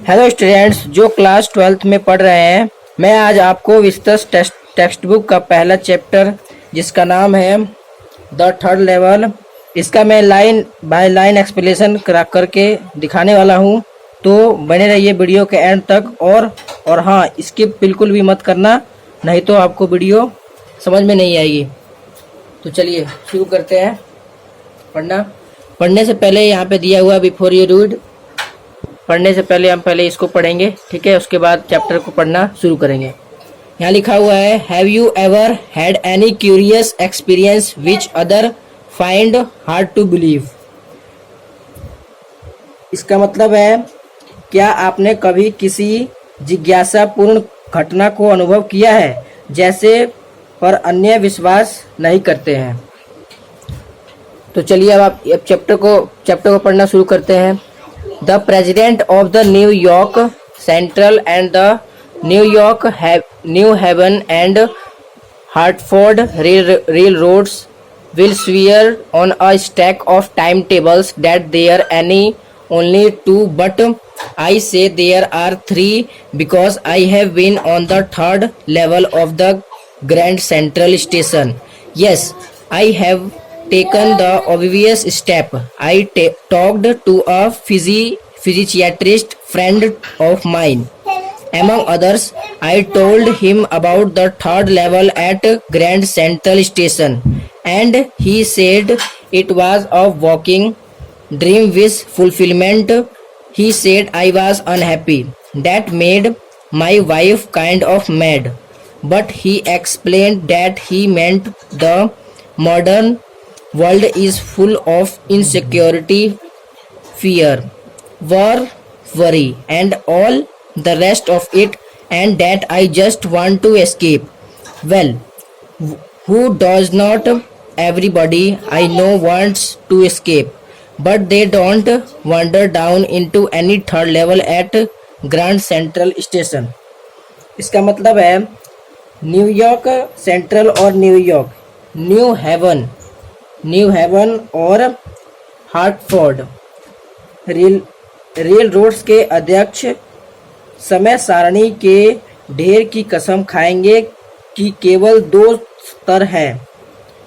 Hello students जो class 12th में पढ़ रहे हैं, मैं आज आपको विस्तृत टेक्स्ट बुक का पहला चैप्टर जिसका नाम है द थर्ड लेवल, इसका मैं लाइन बाय लाइन एक्सप्लेनेशन करके दिखाने वाला हूं। तो बने रहिए वीडियो के एंड तक। और हाँ, स्किप बिल्कुल भी मत करना, नहीं तो आपको वीडियो समझ में नहीं आएगी। तो चलिए शुरू करते हैं पढ़ने से पहले यहाँ पे दिया हुआ बिफोर यू रीड, पढ़ने से पहले हम पहले इसको पढ़ेंगे, ठीक है। उसके बाद चैप्टर को पढ़ना शुरू करेंगे। यहाँ लिखा हुआ है, have you ever had any curious experience which other find hard to believe. इसका मतलब है, क्या आपने कभी किसी जिज्ञासापूर्ण घटना को अनुभव किया है जैसे पर अन्य विश्वास नहीं करते हैं। तो चलिए अब आप चैप्टर को पढ़ना शुरू करते हैं। The president of the New York Central and the New York New Haven and Hartford Railroads will swear on a stack of timetables that there are only two, but I say there are three because I have been on the third level of the Grand Central Station. Yes, I have taken the obvious step. I talked to a physiatrist friend of mine. Among others, I told him about the third level at Grand Central Station, and he said it was a walking dream with fulfillment. He said I was unhappy. That made my wife kind of mad, but he explained that he meant the modern world is full of insecurity, fear, war, worry, and all the rest of it, and that I just want to escape. Well, who does not? Everybody I know wants to escape, but they don't wander down into any third level at Grand Central Station. इसका मतलब है, New York central और New York, new haven और Hartford rail roads के अध्यक्ष समय सारणी के ढेर की कसम खाएंगे कि केवल 2 स्तर हैं,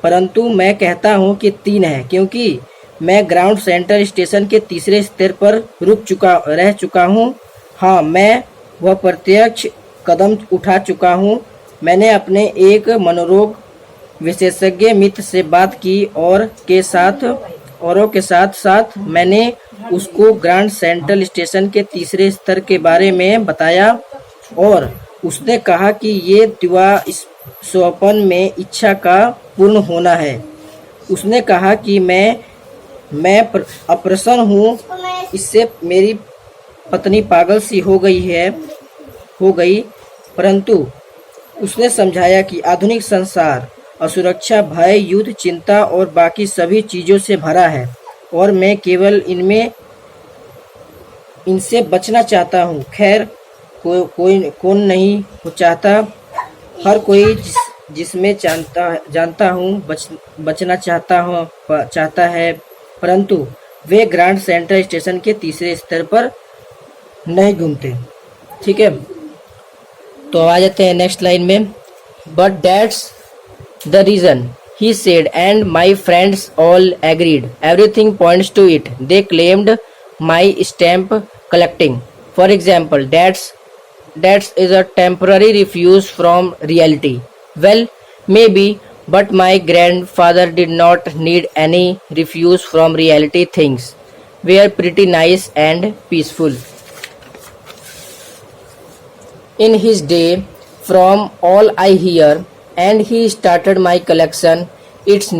परंतु मैं कहता हूं कि 3 है, क्योंकि मैं ग्राउंड सेंटर स्टेशन के तीसरे स्तर पर रह चुका हूं। हाँ, मैं वह प्रत्यक्ष कदम उठा चुका हूं। मैंने अपने एक मनोरोग विशेषज्ञ मित्र से बात की और के साथ मैंने उसको ग्रांड सेंट्रल स्टेशन के तीसरे स्तर के बारे में बताया, और उसने कहा कि ये दिवा स्वप्न में इच्छा का पूर्ण होना है। उसने कहा कि मैं अप्रसन्न हूँ, इससे मेरी पत्नी पागल सी हो गई, परंतु उसने समझाया कि आधुनिक संसार असुरक्षा, भय, युद्ध, चिंता और बाकी सभी चीज़ों से भरा है, और मैं केवल इनसे बचना चाहता हूँ। खैर, कौन नहीं चाहता, हर कोई जिसमें जानता हूँ बचना चाहता है, परंतु वे ग्रांड सेंट्रल स्टेशन के तीसरे स्तर पर नहीं घूमते। ठीक है, तो आ जाते हैं नेक्स्ट लाइन में। But that's the reason, he said, and my friends all agreed. Everything points to it. They claimed my stamp collecting, for example, that is a temporary refuge from reality. Well, maybe, but my grandfather did not need any refuge from reality. Things were pretty nice and peaceful in his day, from all I hear. And he started my collection. It's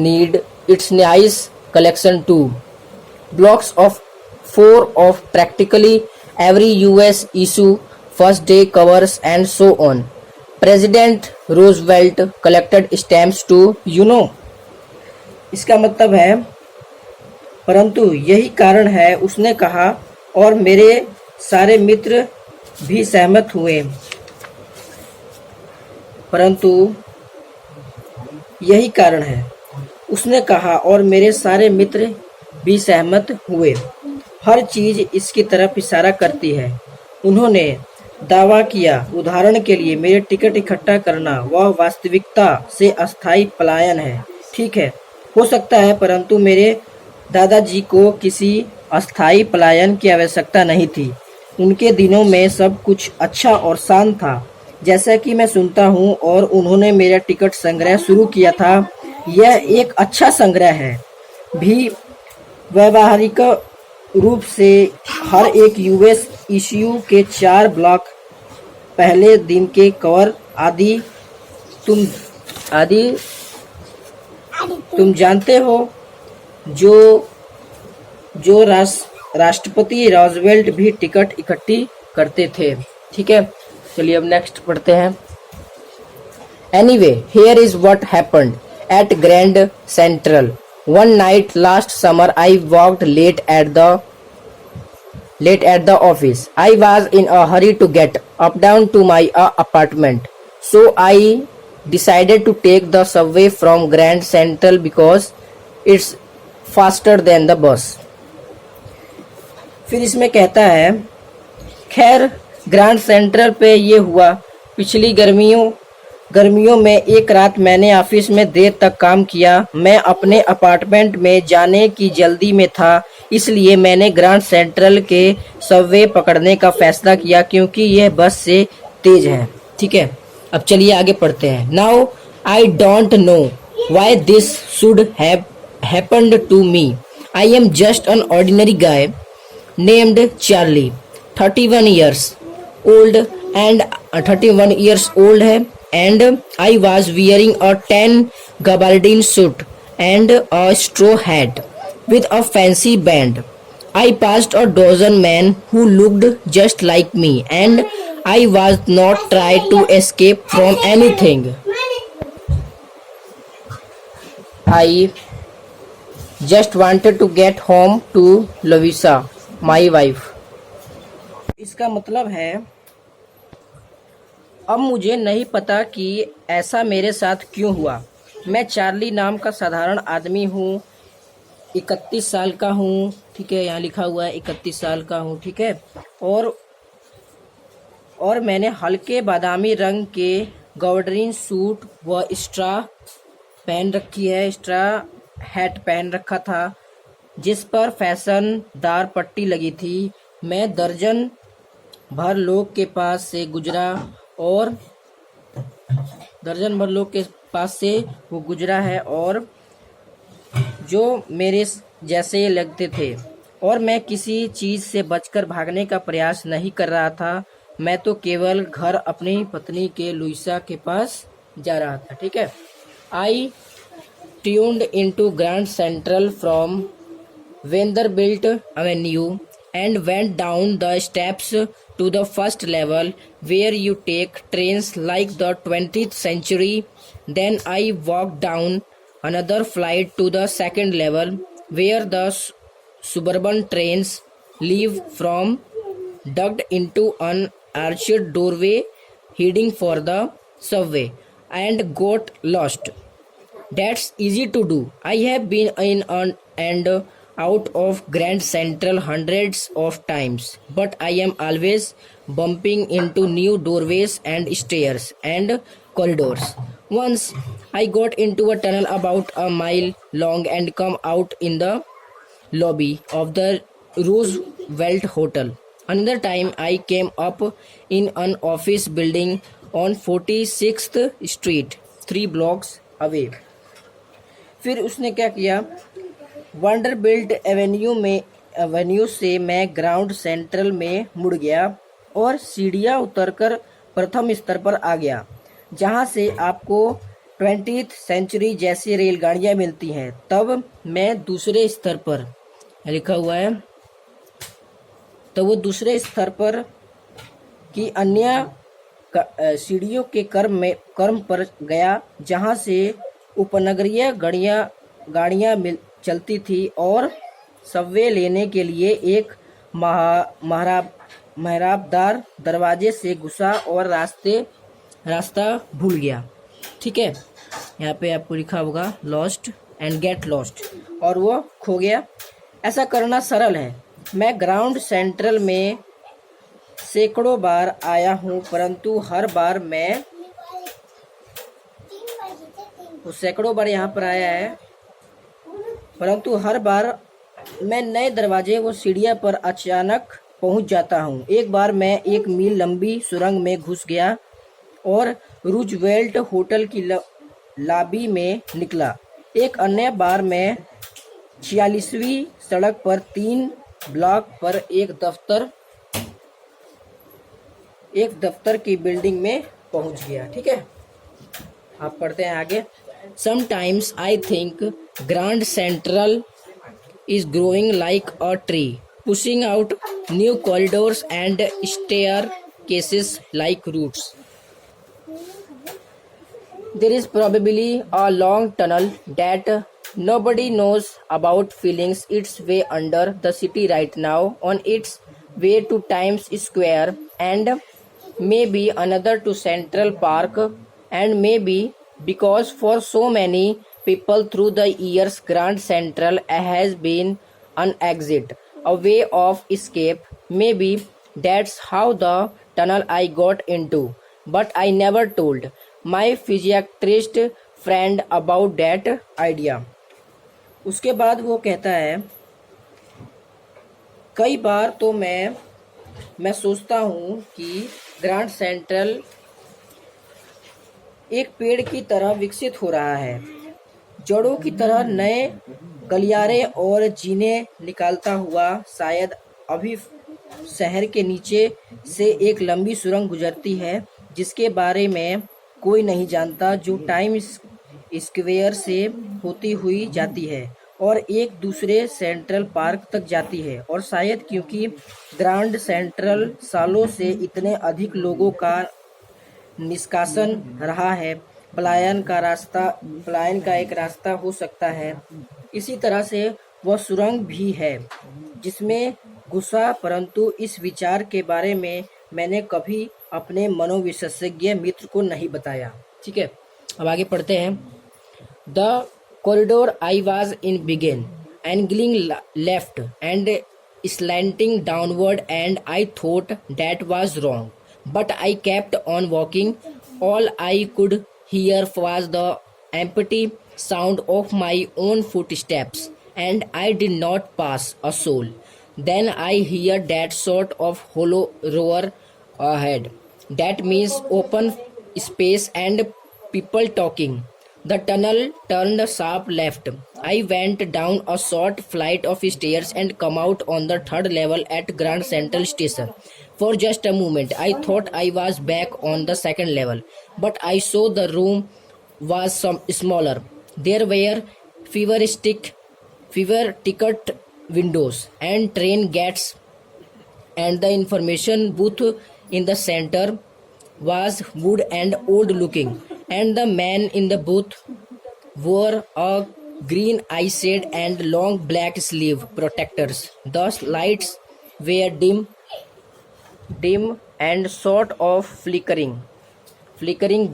nice collection too. Blocks of 4 of practically every US issue, first day covers and so on. President Roosevelt collected stamps too, you know. इसका मतलब है, परंतु यही कारण है, उसने कहा, और मेरे सारे मित्र भी सहमत हुए, परंतु यही कारण है, उसने कहा, और मेरे सारे मित्र भी सहमत हुए। हर चीज इसकी तरफ इशारा करती है, उन्होंने दावा किया, उदाहरण के लिए मेरे टिकट इकट्ठा करना वह वास्तविकता से अस्थायी पलायन है। ठीक है, हो सकता है, परंतु मेरे दादाजी को किसी अस्थायी पलायन की आवश्यकता नहीं थी। उनके दिनों में सब कुछ अच्छा और शांत था, जैसा कि मैं सुनता हूँ, और उन्होंने मेरा टिकट संग्रह शुरू किया था। यह एक अच्छा संग्रह है भी। व्यावहारिक रूप से हर एक यूएस इश्यू के 4 ब्लॉक, पहले दिन के कवर तुम आदि तुम जानते हो, जो जो राष्ट्रपति रॉजवेल्ट भी टिकट इकट्ठी करते थे। ठीक है, चलिए अब नेक्स्ट पढ़ते हैं। Anyway, here is what happened at Grand Central. One night last summer, I walked late at the office. I was in a hurry to get uptown to my apartment, so I decided to take the subway from Grand Central because it's faster than the bus. फिर इसमें कहता है, खैर grand central पे ये हुआ। पिछली गर्मियों में एक रात मैंने ऑफिस में देर तक काम किया। मैं अपने अपार्टमेंट में जाने की जल्दी में था, इसलिए मैंने ग्रैंड सेंट्रल के सबवे पकड़ने का फैसला किया क्योंकि यह बस से तेज है। ठीक है, अब चलिए आगे पढ़ते हैं। Now I don't know why this should have happened to me. I am just an ordinary guy named Charlie, 31 years old and 31 years old है, and I was wearing a tan gabardine suit and a straw hat with a fancy band. I passed a dozen men who looked just like me, and I was not trying to escape from anything. I just wanted to get home to Louisa, my wife. इसका मतलब है, अब मुझे नहीं पता कि ऐसा मेरे साथ क्यों हुआ। मैं चार्ली नाम का साधारण आदमी हूँ, 31 साल का हूँ। ठीक है, यहाँ लिखा हुआ है 31 साल का हूँ। ठीक है, और मैंने हल्के बादामी रंग के गवर्डिन सूट व स्ट्रा हैट पहन रखा था, जिस पर फैशनदार पट्टी लगी थी। मैं दर्जन भर लोग के पास से वो गुजरा है, और जो मेरे जैसे लगते थे, और मैं किसी चीज़ से बचकर भागने का प्रयास नहीं कर रहा था। मैं तो केवल घर अपनी पत्नी के लुइसा के पास जा रहा था। ठीक है, I tuned into Grand Central from Vanderbilt Avenue and went down the steps to the first level where you take trains like the 20th century. Then I walked down another flight to the second level where the suburban trains leave from, ducked into an arched doorway heading for the subway, and got lost. That's easy to do. I have been in and out of Grand Central hundreds of times, but I am always bumping into new doorways and stairs and corridors. Once I got into a tunnel about a mile long and come out in the lobby of the Roosevelt Hotel. Another time I came up in an office building on 46th Street, 3 blocks away. फिर उसने क्या किया, वंडरबिल्ट Avenue से मैं ground central में मुड़ गया और सीढ़ियाँ उतरकर प्रथम स्तर पर आ गया, जहाँ से आपको 20th सेंचुरी जैसी रेलगाड़ियाँ मिलती हैं। तब मैं दूसरे स्तर पर, लिखा हुआ है, तो वो दूसरे स्तर पर की अन्य सीढ़ियों के क्रम पर गया, जहाँ से उपनगरीय गाड़ियाँ चलती थी, और सबवे लेने के लिए एक मेहराबदार दरवाजे से घुसा और रास्ता भूल गया। ठीक है, यहाँ पे आपको लिखा होगा लॉस्ट एंड गेट लॉस्ट, और वो खो गया। ऐसा करना सरल है। मैं ग्राउंड सेंट्रल में सैकड़ों बार आया हूँ, परंतु हर बार मैं वो सैकड़ों बार यहाँ पर आया है, परंतु हर बार मैं नए दरवाजे व सीढ़ियाँ पर अचानक पहुँच जाता हूँ। एक बार मैं 1 मील लंबी सुरंग में घुस गया और रूजवेल्ट होटल की लॉबी में निकला। एक अन्य बार मैं 46वीं सड़क पर 3 ब्लॉक पर एक दफ्तर की बिल्डिंग में पहुंच गया। ठीक है, आप पढ़ते हैं आगे। Sometimes I think grand central is growing like a tree, pushing out new corridors and staircases like roots. There is probably a long tunnel that nobody knows about feelings its way under the city right now, on its way to Times Square, and maybe another to Central Park, and maybe because for so many people through the years, Grand Central has been an exit, a way of escape. Maybe that's how the tunnel I got into, but I never told my physiatrist friend about that idea. उसके बाद वो कहता है, कई बार तो मैं सोचता हूँ कि ग्रैंड सेंट्रल एक पेड़ की तरह विकसित हो रहा है, जड़ों की तरह नए गलियारे और जीने निकालता हुआ। शायद अभी शहर के नीचे से एक लंबी सुरंग गुजरती है जिसके बारे में कोई नहीं जानता, जो टाइम स्क्वायर से होती हुई जाती है और एक दूसरे सेंट्रल पार्क तक जाती है। और शायद क्योंकि ग्रैंड सेंट्रल सालों से इतने अधिक लोगों का निष्कासन रहा है, पलायन का एक रास्ता हो सकता है। इसी तरह से वह सुरंग भी है जिसमें घुसा, परंतु इस विचार के बारे में मैंने कभी अपने मनोविशेषज्ञ मित्र को नहीं बताया। ठीक है, अब आगे पढ़ते हैं। The corridor I was in began angling left and slanting downward, and I thought that was wrong, but I kept on walking. All I could hear was the empty sound of my own footsteps, and I did not pass a soul. Then I hear that sort of hollow roar ahead. That means open space and people talking. The tunnel turned sharp left. I went down a short flight of stairs and come out on the 3rd level at Grand Central Station. For just a moment, I thought I was back on the 2nd level, but I saw the room was smaller. There were fewer ticket windows and train gates, and the information booth in the center was wood and old looking, and the man in the booth wore a green eye shade and long black sleeve protectors. The lights were dim and sort of flickering.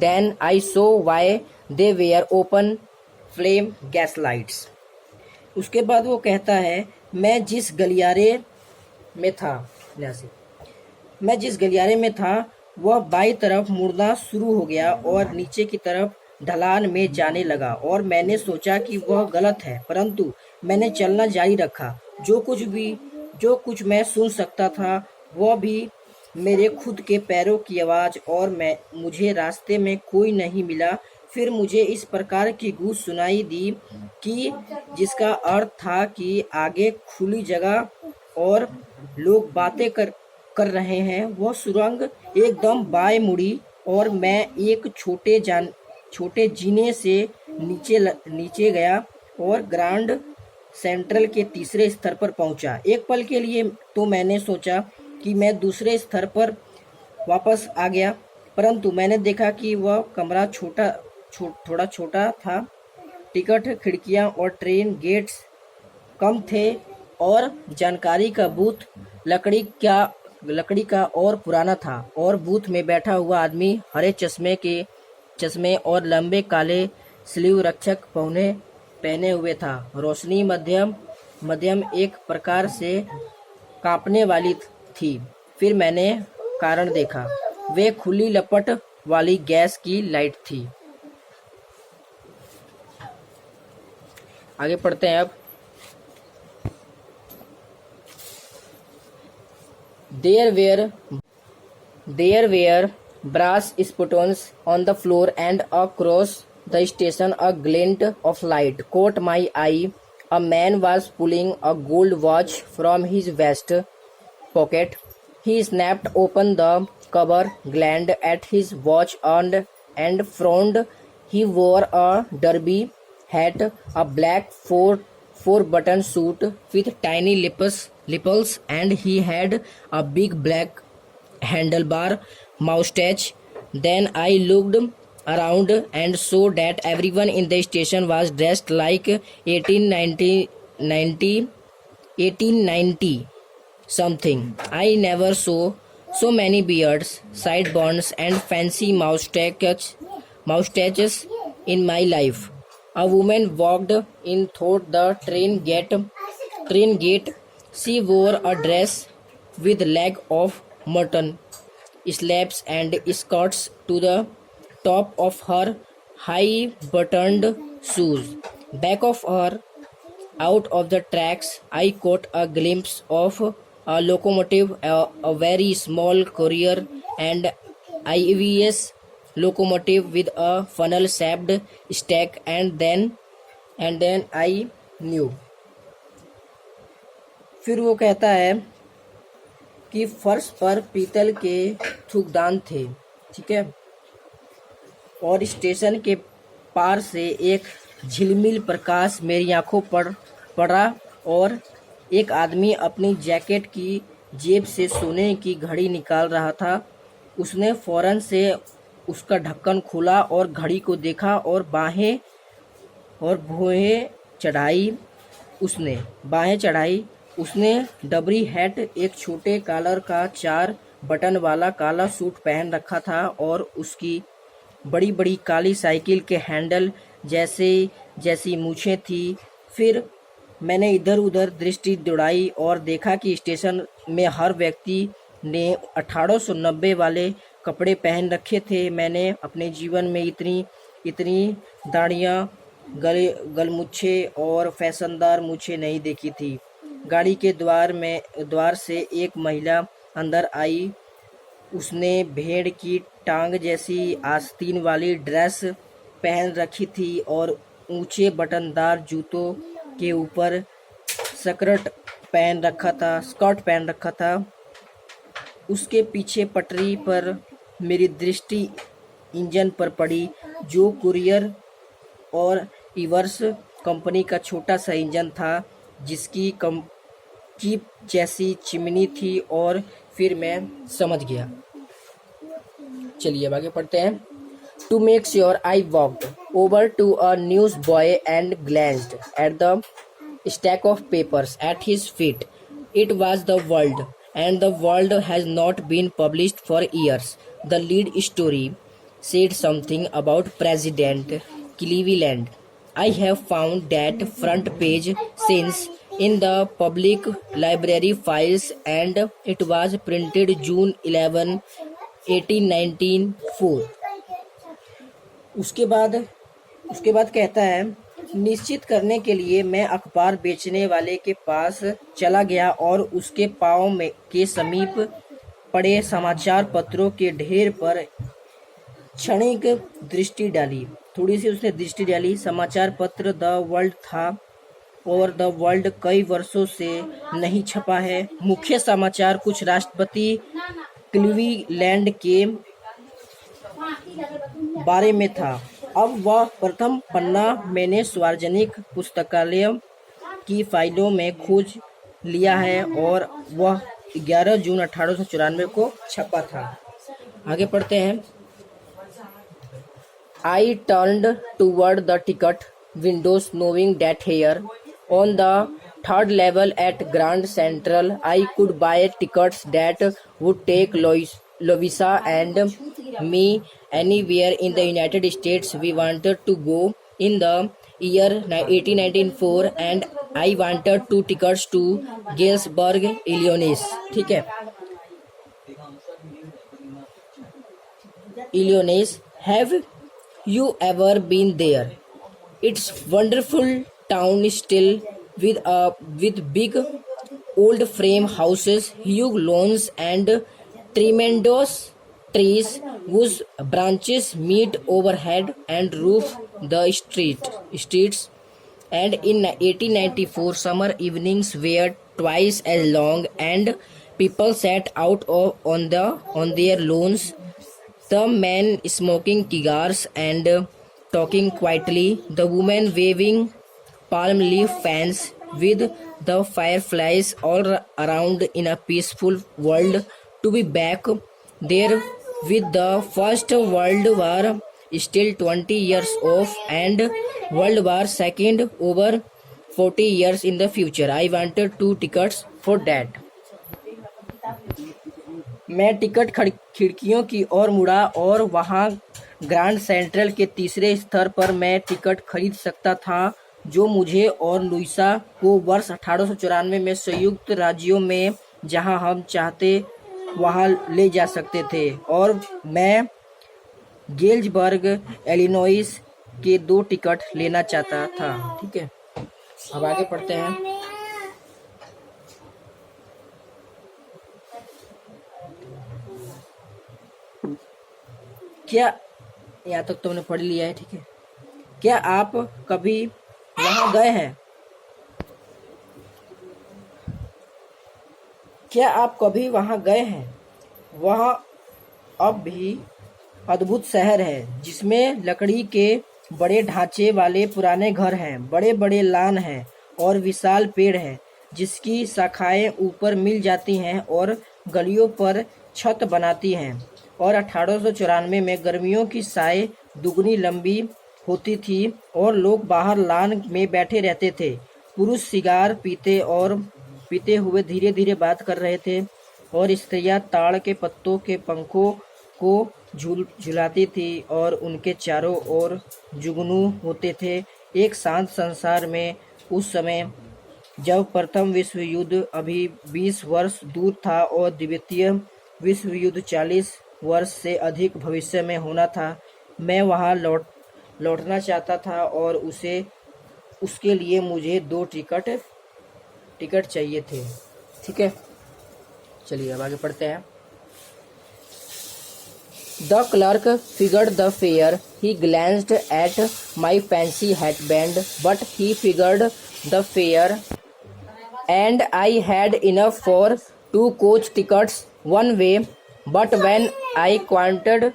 Then I saw why they were open flame gas lights. उसके बाद वो कहता है, मैं जिस गलियारे में था वह बाई तरफ मुड़ना शुरू हो गया और नीचे की तरफ ढलान में जाने लगा, और मैंने सोचा कि वह गलत है, परंतु मैंने चलना जारी रखा। जो कुछ मैं सुन सकता था वह भी मेरे खुद के पैरों की आवाज़, और मुझे रास्ते में कोई नहीं मिला। फिर मुझे इस प्रकार की गूंज सुनाई दी कि जिसका अर्थ था कि आगे खुली जगह और लोग बातें कर रहे हैं। वह सुरंग एकदम बाएं मुड़ी और मैं एक छोटे जीने से नीचे गया और ग्रैंड सेंट्रल के 3रे स्तर पर पहुंचा। एक पल के लिए तो मैंने सोचा कि मैं दूसरे स्तर पर वापस आ गया, परंतु मैंने देखा कि वह कमरा थोड़ा छोटा था। टिकट, खिड़कियां और ट्रेन गेट्स कम थे और जानकारी का बूथ लकड़ी का और पुराना था, और बूथ में बैठा हुआ आदमी हरे चश्मे और लंबे काले स्लीव रक्षक पहने हुए था। रोशनी मध्यम एक प्रकार से कांपने वाली थी। फिर मैंने कारण देखा। वे खुली लपट वाली गैस की लाइट थी। आगे पढ़ते हैं अब। There were brass spouts on the floor, and across the station a glint of light caught my eye. A man was pulling a gold watch from his vest pocket. He snapped open the cover, glanced at his watch, and frowned. He wore a derby hat, a black four button suit with tiny lapels, and he had a big black handlebar moustache. Then I looked around and saw that everyone in the station was dressed like 1890 something. I never saw so many beards, sideburns, and fancy moustaches in my life. A woman walked in through the train gate. She wore a dress with leg of mutton, slabs and skirts to the top of her high buttoned shoes. Back of her, out of the tracks, I caught a glimpse of a locomotive, a very small courier and IVS locomotive with a funnel-shaped stack, and then I knew. फिर वो कहता है कि फर्श पर पीतल के थूकदान थे, ठीक है, और स्टेशन के पार से एक झिलमिल प्रकाश मेरी आंखों पर पड़ा और एक आदमी अपनी जैकेट की जेब से सोने की घड़ी निकाल रहा था। उसने फौरन से उसका ढक्कन खोला और घड़ी को देखा और बाहें चढ़ाई। उसने डबरी हैट, एक छोटे कॉलर का 4 बटन वाला काला सूट पहन रखा था और उसकी बड़ी बड़ी काली साइकिल के हैंडल जैसी मूछें थी। फिर मैंने इधर उधर दृष्टि दौड़ाई और देखा कि स्टेशन में हर व्यक्ति ने 1890 वाले कपड़े पहन रखे थे। मैंने अपने जीवन में इतनी दाढ़ियाँ, गलमुच्छे और फैशनदार मूछें नहीं देखी थी। गाड़ी के द्वार से एक महिला अंदर आई। उसने भेड़ की टांग जैसी आस्तीन वाली ड्रेस पहन रखी थी और ऊंचे बटनदार जूतों के ऊपर स्कर्ट पहन रखा था। उसके पीछे पटरी पर मेरी दृष्टि इंजन पर पड़ी, जो कुरियर और इवर्स कंपनी का छोटा सा इंजन था, जिसकी जीप जैसी चिमनी थी। और फिर मैं समझ गया। चलिए अब आगे पढ़ते हैं। To make sure, I walked over to a newsboy and glanced at the stack of papers at his feet. It was the World, and the World has not been published for years. The lead story said something about President Cleveland. I have found that front page since in the public library files, and it was printed June 11, 1894. उसके बाद कहता है, निश्चित करने के लिए मैं अखबार बेचने वाले के पास चला गया और उसके पाँव में के समीप पड़े समाचार पत्रों के ढेर पर क्षणिक दृष्टि डाली। थोड़ी सी उसने दृष्टि डाली। समाचार पत्र द वर्ल्ड था और द वर्ल्ड कई वर्षों से नहीं छपा है। मुख्य समाचार कुछ राष्ट्रपति क्लीवलैंड के बारे में था। अब वह प्रथम पन्ना मैंने सार्वजनिक पुस्तकालय की फाइलों में खोज लिया है और वह 11 जून 1894 को छपा था। आगे पढ़ते हैं। I turned toward the ticket windows, knowing that here on the 3rd level at Grand Central I could buy tickets that would take Louisa and me anywhere in the United States we wanted to go in the year 1894, and I wanted 2 tickets to Gainsburg, Illinois। ठीक है, Illinois. Have you ever been there? It's wonderful town still with big old frame houses, huge lawns and tremendous trees whose branches meet overhead and roof the streets. And in 1894 summer evenings were twice as long and people sat out on their lawns, the men smoking cigars and talking quietly, the women waving palm leaf fans with the fireflies all around. In a peaceful world to be back there with the first world war still 20 years off and world war second over 40 years in the future. I wanted 2 tickets for that. मैं ticket खिड़कियों की ओर मुड़ा और वहां grand central के तीसरे स्तर पर मैं टिकट खरीद सकता था जो मुझे और लुइसा को वर्ष 1894 में संयुक्त राज्यों में जहां हम चाहते वहां ले जा सकते थे, और मैं गेल्सबर्ग इलिनॉइस के 2 टिकट लेना चाहता था। ठीक है, अब आगे पढ़ते हैं। क्या यहाँ तक तुमने पढ़ लिया है? ठीक है, क्या आप कभी वहां गए हैं? क्या आप कभी वहां गए हैं? वह अब भी अद्भुत शहर है जिसमें लकड़ी के बड़े ढांचे वाले पुराने घर हैं, बड़े बड़े लान हैं और विशाल पेड़ हैं जिसकी शाखाएं ऊपर मिल जाती हैं और गलियों पर छत बनाती हैं। और 1894 में गर्मियों की साय दुगनी लंबी होती थी और लोग बाहर लान में बैठे रहते थे। पुरुष सिगार पीते हुए धीरे धीरे बात कर रहे थे और स्त्रियां ताड़ के पत्तों के पंखों को झुलाती थी और उनके चारों ओर जुगनू होते थे। एक शांत संसार में उस समय जब प्रथम विश्व युद्ध अभी 20 वर्ष दूर था और द्वितीय विश्व युद्ध 40 वर्ष से अधिक भविष्य में होना था, मैं वहां लौटना चाहता था और उसके लिए मुझे 2 टिकट चाहिए थे। ठीक है, चलिए अब आगे पढ़ते हैं। The clerk figured the fare. He glanced at my fancy hatband, but he figured the fare, and I had enough for 2 coach tickets one way. But when I counted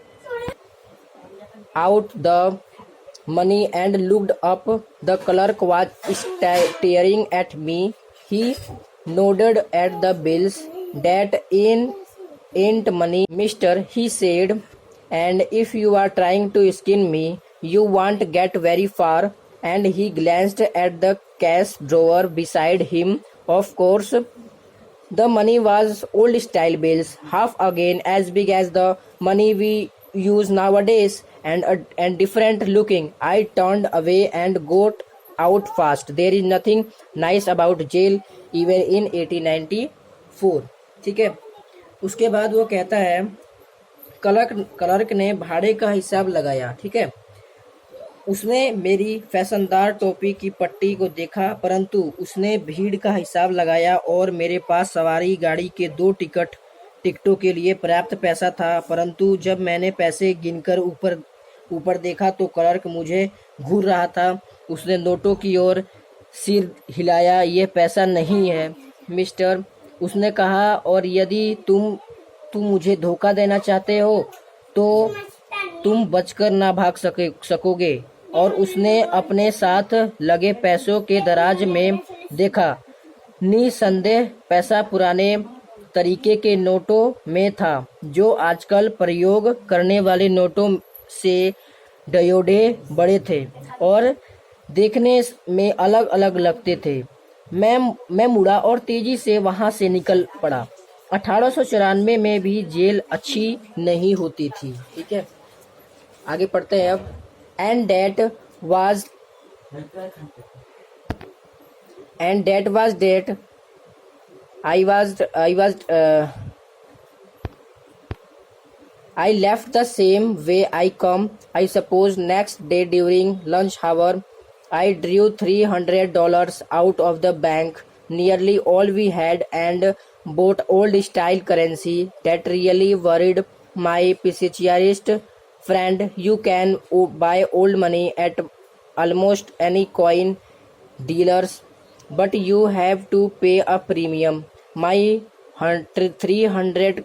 out the money and looked up, the clerk was staring at me. He nodded at the bills. That ain't money, mister, he said, and if you are trying to skin me, you won't get very far. And he glanced at the cash drawer beside him. Of course, the money was old style bills, half again as big as the money we use nowadays, and different looking. I turned away and got out fast. There is nothing nice about jail even in 1894. ठीक है, उसके बाद वो कहता है clerk ने भाड़े का हिसाब लगाया। ठीक है, उसने मेरी फैशनदार टोपी की पट्टी को देखा, परंतु उसने भीड़ का हिसाब लगाया और मेरे पास सवारी गाड़ी के 2 टिकटों के लिए पर्याप्त पैसा था। परंतु जब मैंने पैसे गिनकर ऊपर देखा तो क्लर्क मुझे घूर रहा था। उसने नोटों की ओर सिर हिलाया। ये पैसा नहीं है, मिस्टर, उसने कहा, और यदि तुम मुझे धोखा देना चाहते हो तो तुम बचकर ना भाग सकोगे। और उसने अपने साथ लगे पैसों के दराज में देखा। निसंदेह पैसा पुराने तरीके के नोटों में था जो आजकल प्रयोग करने वाले नोटों से डयोडे बड़े थे और देखने में अलग अलग लगते थे। मैं मुड़ा और तेजी से वहां से निकल पड़ा। 1894 में भी जेल अच्छी नहीं होती थी। ठीक है, आगे पढ़ते हैं अब। And that was that I was I left the same way I come. I suppose next day during lunch hour, I drew $300 out of the bank, nearly all we had, and bought old style currency that really worried my physiologist friend. You can buy old money at almost any coin dealers, but you have to pay a premium. My $300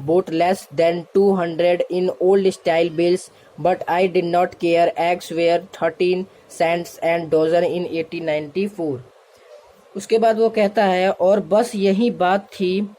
bought less than 200 in old style bills, but I did not care. Eggs were 13 cents and dozen in 1894. उसके बाद वो कहता है, और बस यही बात थी।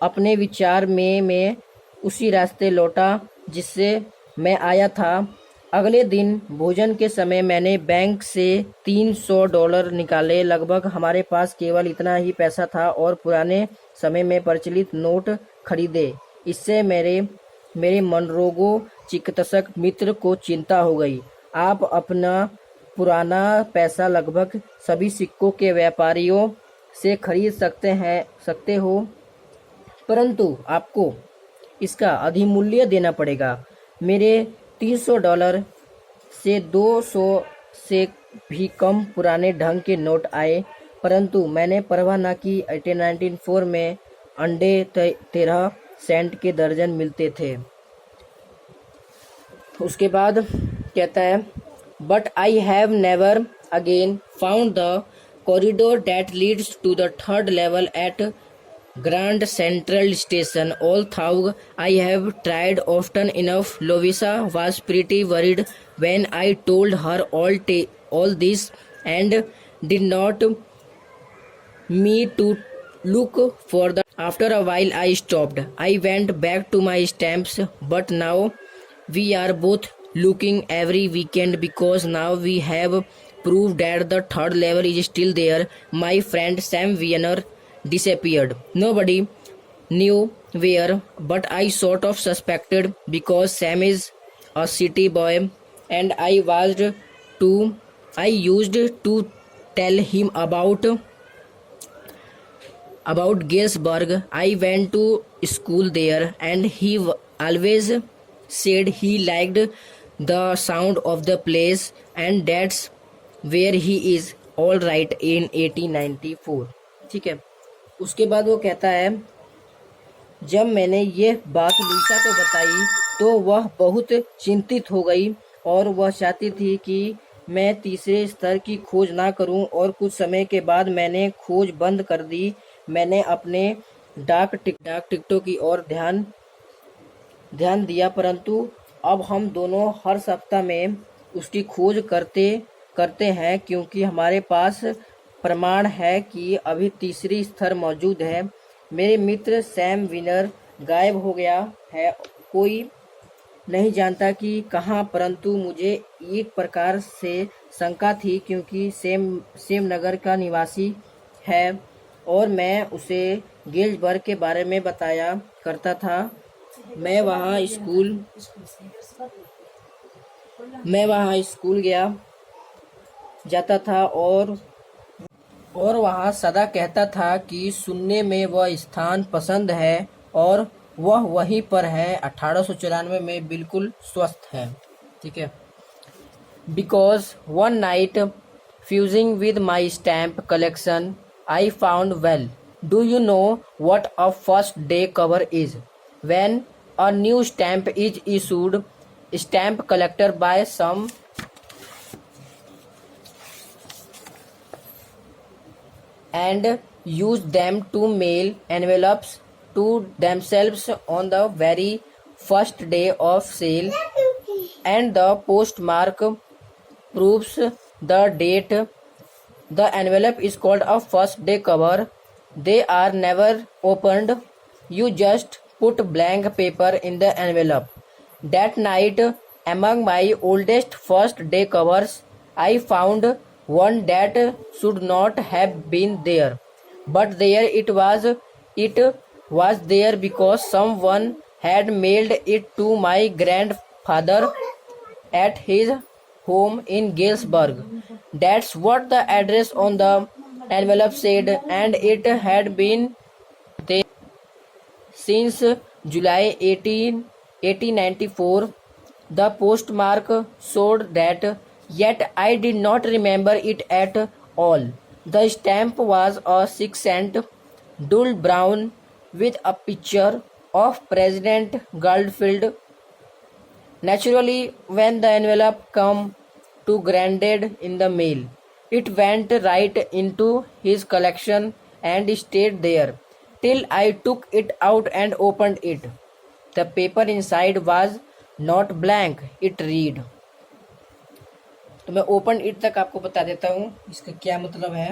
अपने विचार में मैं उसी रास्ते लौटा जिससे मैं आया था। अगले दिन भोजन के समय मैंने बैंक से $300 निकाले। लगभग हमारे पास केवल इतना ही पैसा था और पुराने समय में प्रचलित नोट खरीदे। इससे मेरे मनोरोगों चिकित्सक मित्र को चिंता हो गई। आप अपना पुराना पैसा लगभग सभी सिक्कों के व्यापारियों से खरीद सकते हो, परंतु आपको इसका अधिमूल्य देना पड़ेगा। मेरे $300 से 200 से भी कम पुराने ढंग के नोट आए, परंतु मैंने परवाह न की। 1894 में अंडे 13 सेंट के दर्जन मिलते थे। उसके बाद कहता है, but I have never again found the corridor that leads to the third level at Grand Central Station. Although I have tried often enough, Lovisa was pretty worried when I told her all this, and did not me to look for the. After a while, I stopped. I went back to my stamps, but now we are both looking every weekend because now we have proved that the third level is still there. My friend Sam Wiener disappeared. Nobody knew where, but I sort of suspected because Sam is a city boy, and I used to tell him about Gettysburg. I went to school there, and he always said he liked the sound of the place, and that's where he is all right in 1894. ठीक है। उसके बाद वो कहता है, जब मैंने ये बात लूसा को बताई तो वह बहुत चिंतित हो गई और वह चाहती थी कि मैं तीसरे स्तर की खोज ना करूं, और कुछ समय के बाद मैंने खोज बंद कर दी। मैंने अपने डाक टिकटों की ओर ध्यान दिया, परंतु अब हम दोनों हर सप्ताह में उसकी खोज करते हैं क्योंकि हमारे पास प्रमाण है कि अभी तीसरी स्तर मौजूद है। मेरे मित्र सैम विनर गायब हो गया है, कोई नहीं जानता कि कहाँ, परंतु मुझे एक प्रकार से शंका थी क्योंकि सेम नगर का निवासी है और मैं उसे गेल्सबर्ग के बारे में बताया करता था। मैं वहाँ स्कूल जाता था और वहाँ सदा कहता था कि सुनने में वह स्थान पसंद है और वह वहीं पर है। 1894 में बिल्कुल स्वस्थ है। ठीक है। Because one night fusing with my stamp collection I found well do you know what a first day cover is? When a new stamp is issued, stamp collector by some and use them to mail envelopes to themselves on the very first day of sale, and the postmark proves the date. The envelope is called a first day cover. They are never opened. You just put blank paper in the envelope. That night, among my oldest first day covers, I found one that should not have been there, but there it was. It was there because someone had mailed it to my grandfather at his home in Galesburg. That's what the address on the envelope said, and it had been there since July 18 1894. The postmark showed that, yet I did not remember it at all. The stamp was a 6-cent dull brown with a picture of President Garfield. Naturally, when the envelope came to Granddad in the mail, it went right into his collection and stayed there till I took it out and opened it. The paper inside was not blank, it read. तो मैं open it तक आपको बता देता हूँ इसका क्या मतलब है।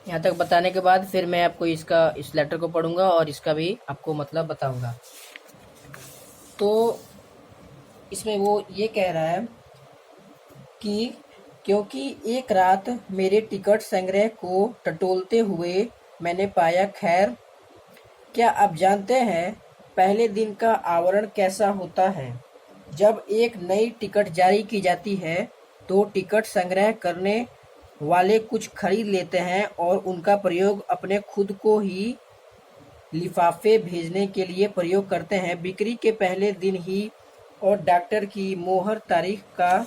यहाँ तक बताने के बाद फिर मैं आपको इस लेटर को पढ़ूंगा और इसका भी आपको मतलब बताऊंगा। तो इसमें वो ये कह रहा है कि क्योंकि एक रात मेरे टिकट संग्रह को टटोलते हुए मैंने पाया। खैर, क्या आप जानते हैं पहले दिन का आवरण कैसा होता है? जब एक नई टिकट जारी की जाती है तो टिकट संग्रह करने वाले कुछ खरीद लेते हैं और उनका प्रयोग अपने खुद को ही लिफाफे भेजने के लिए प्रयोग करते हैं। बिक्री के पहले दिन ही और डॉक्टर की मोहर तारीख का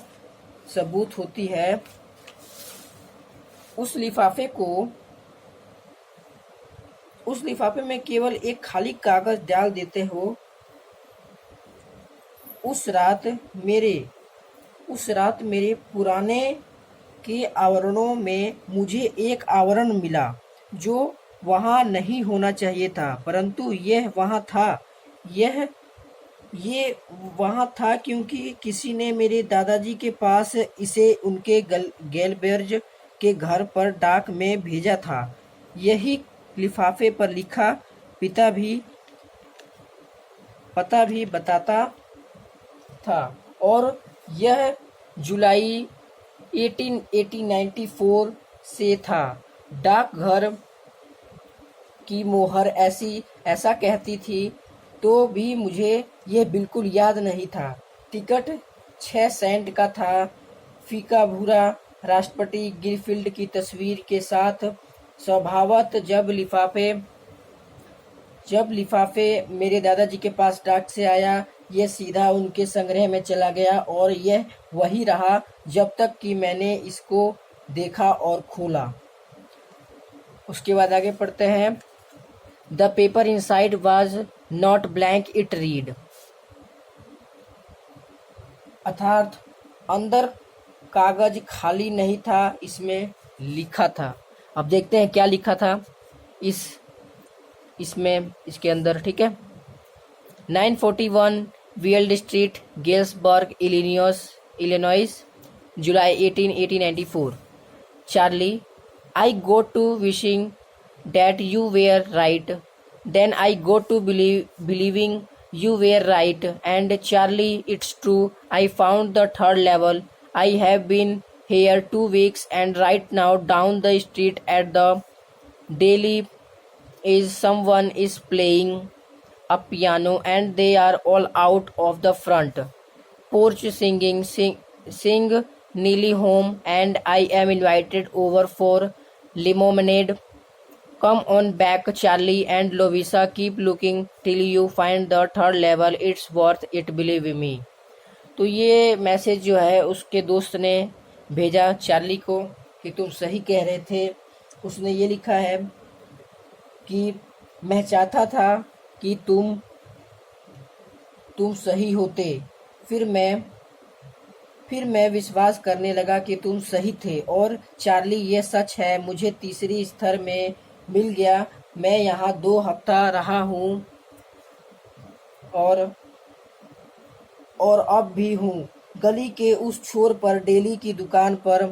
सबूत होती है। उस लिफाफे में केवल एक खाली कागज डाल देते हो। उस रात मेरे पुराने के आवरणों में मुझे एक आवरण मिला जो वहाँ नहीं होना चाहिए था, परंतु यह वहाँ था। ये वहाँ था क्योंकि किसी ने मेरे दादाजी के पास इसे उनके गैलबर्ज के घर पर डाक में भेजा था। यही लिफाफे पर लिखा पता भी बताता था और यह जुलाई 1894 से था। डाकघर की मोहर ऐसा कहती थी, तो भी मुझे यह बिल्कुल याद नहीं था। टिकट 6 सेंट का था, फीका भूरा, राष्ट्रपति गिरफील्ड की तस्वीर के साथ। स्वभावत जब लिफाफे मेरे दादाजी के पास डाक से आया, यह सीधा उनके संग्रह में चला गया और यह वही रहा जब तक कि मैंने इसको देखा और खोला। उसके बाद आगे पढ़ते हैं। The paper inside was not blank, it read. अर्थात अंदर कागज खाली नहीं था, इसमें लिखा था। अब देखते हैं क्या लिखा था इसके अंदर। ठीक है। 941 Weald street, Galesburg, Illinois, July 18, 1894। Charlie, I go to wishing that you were right. Then I go to believing you were right. And Charlie, it's true. I found the 3rd level. I have been here 2 weeks, and right now down the street at the deli someone is playing a piano, and they are all out of the front porch sing nearly home, and I am invited over for lemonade. Come on back, Charlie and Lovisa. Keep looking till you find the 3rd level. It's worth it, believe me. तो ये message जो है उसके दोस्त ने भेजा Charlie को कि तुम सही कह रहे थे। उसने ये लिखा है कि मैं चाहता था कि तुम सही होते। फिर मैं विश्वास करने लगा कि तुम सही थे। और चार्ली, ये सच है, मुझे तीसरी स्तर में मिल गया। मैं यहाँ 2 हफ्ता रहा हूँ और अब भी हूँ। गली के उस छोर पर डेली की दुकान पर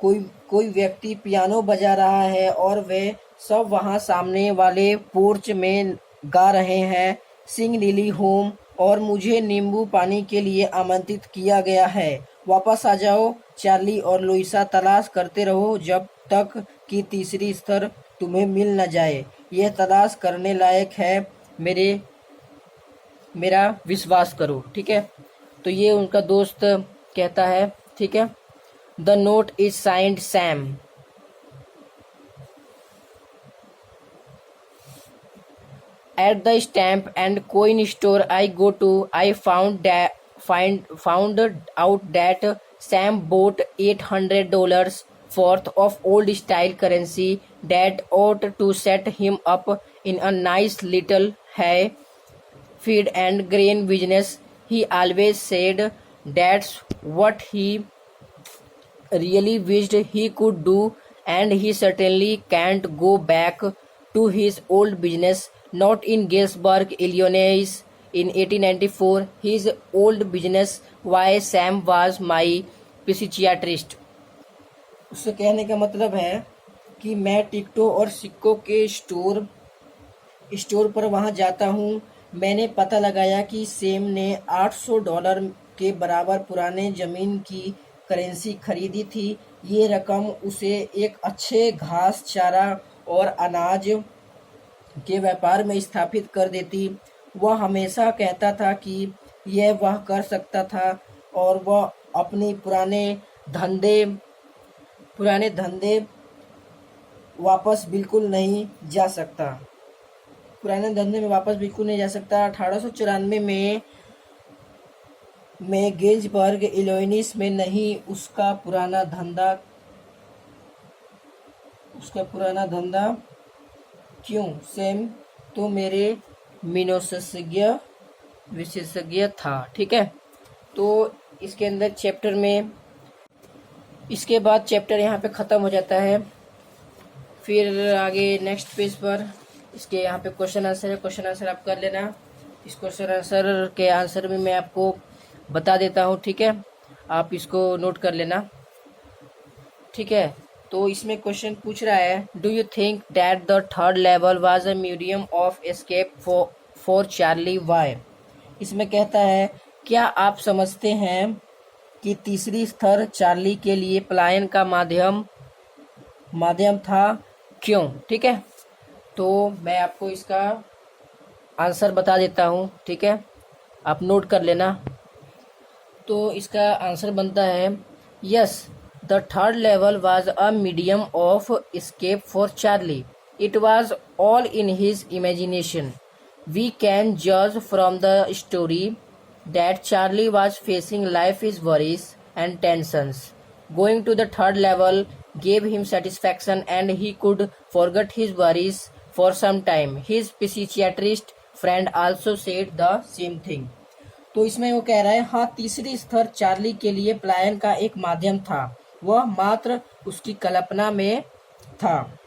कोई व्यक्ति पियानो बजा रहा है और वे सब वहाँ सामने वाले पोर्च में गा रहे हैं सिंग नीली होम, और मुझे नींबू पानी के लिए आमंत्रित किया गया है। वापस आ जाओ चार्ली और लुइसा, तलाश करते रहो जब तक कि तीसरी स्तर तुम्हें मिल न जाए। यह तलाश करने लायक है, मेरा विश्वास करो। ठीक है। तो ये उनका दोस्त कहता है। ठीक है। The note is signed Sam. At the stamp and coin store I go to, I found out that Sam bought $800 worth of old style currency that ought to set him up in a nice little hay feed and grain business. He always said that's what he really wished he could do, and he certainly can't go back to his old business, not in Galesburg, Illinois in 1894. His old business, why Sam was my psychiatrist. उससे कहने का मतलब है कि मैं टिकटों और सिक्कों के स्टोर पर वहां जाता हूं। मैंने पता लगाया कि सैम ने $800 के बराबर पुराने ज़मीन की करेंसी खरीदी थी। ये रकम उसे एक अच्छे घास चारा और अनाज के व्यापार में स्थापित कर देती। वह हमेशा कहता था कि यह वह कर सकता था और वह अपनी पुराने धंधे वापस बिल्कुल नहीं जा सकता। पुराने धंधे में वापस बिल्कुल नहीं जा सकता। 1894 में गेल्सबर्ग, इलिनॉइस में नहीं, उसका पुराना धंधा क्यों? सैम तो मेरे विशेषज्ञ था। ठीक है, तो इसके अंदर चैप्टर में, इसके बाद चैप्टर यहाँ पे ख़त्म हो जाता है। फिर आगे नेक्स्ट पेज पर इसके यहाँ पे क्वेश्चन आंसर है। क्वेश्चन आंसर आप कर लेना। इस क्वेश्चन आंसर के आंसर में मैं आपको बता देता हूँ। ठीक है, आप इसको नोट कर लेना। ठीक है, तो इसमें क्वेश्चन पूछ रहा है, do you think that the third level was a medium of escape for Charlie? Why? इसमें कहता है, क्या आप समझते हैं कि तीसरी स्तर चार्ली के लिए पलायन का माध्यम था? क्यों? ठीक है, तो मैं आपको इसका आंसर बता देता हूँ। ठीक है, आप नोट कर लेना। तो इसका आंसर बनता है, yes, the third level was a medium of escape for Charlie. It was all in his imagination. We can judge from the story that Charlie was facing life's worries and tensions. Going to the third level gave him satisfaction and he could forget his worries for some time. His psychiatrist friend also said the same thing. तो इसमें वो कह रहा है, हाँ, तीसरी स्तर Charlie के लिए पलायन का एक माध्यम था, वह मात्र उसकी कल्पना में था.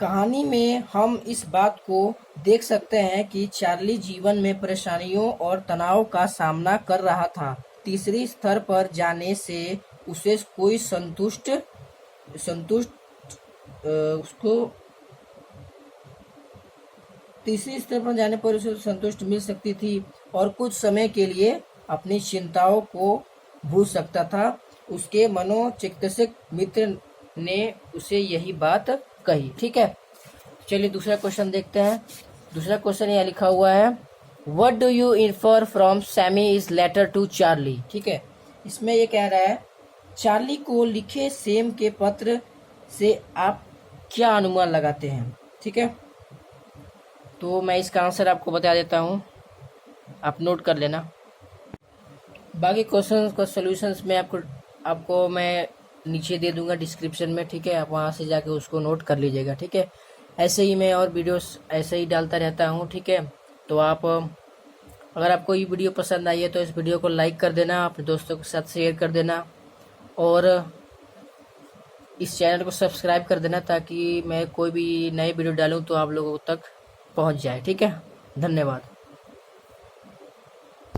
कहानी में हम इस बात को देख सकते हैं कि चार्ली जीवन में परेशानियों और तनाव का सामना कर रहा था. तीसरी स्तर पर जाने से उसे कोई तीसरी स्तर पर जाने पर उसे संतुष्ट मिल सकती थी और कुछ समय के लिए अपनी चिंताओं को भूल सकता था. उसके मनोचिकित्सक मित्र ने उसे यही बात कही. ठीक है, चलिए दूसरा क्वेश्चन देखते हैं. दूसरा क्वेश्चन यहाँ लिखा हुआ है, what do you infer from Sammy's letter to Charlie. ठीक है, इसमें ये कह रहा है, चार्ली को लिखे सैम के पत्र से आप क्या अनुमान लगाते हैं. ठीक है, तो मैं इसका आंसर आपको बता देता हूँ, आप नोट कर लेना. बाकी क्वेश्चन का सॉल्यूशंस में आपको मैं नीचे दे दूंगा डिस्क्रिप्शन में. ठीक है, आप वहाँ से जाके उसको नोट कर लीजिएगा. ठीक है, ऐसे ही मैं और वीडियोस ऐसे ही डालता रहता हूँ. ठीक है, तो आप अगर आपको ये वीडियो पसंद आई है तो इस वीडियो को लाइक कर देना, अपने दोस्तों के साथ शेयर कर देना और इस चैनल को सब्सक्राइब कर देना ताकि मैं कोई भी नए वीडियो डालूँ तो आप लोगों तक पहुँच जाए. ठीक है, धन्यवाद.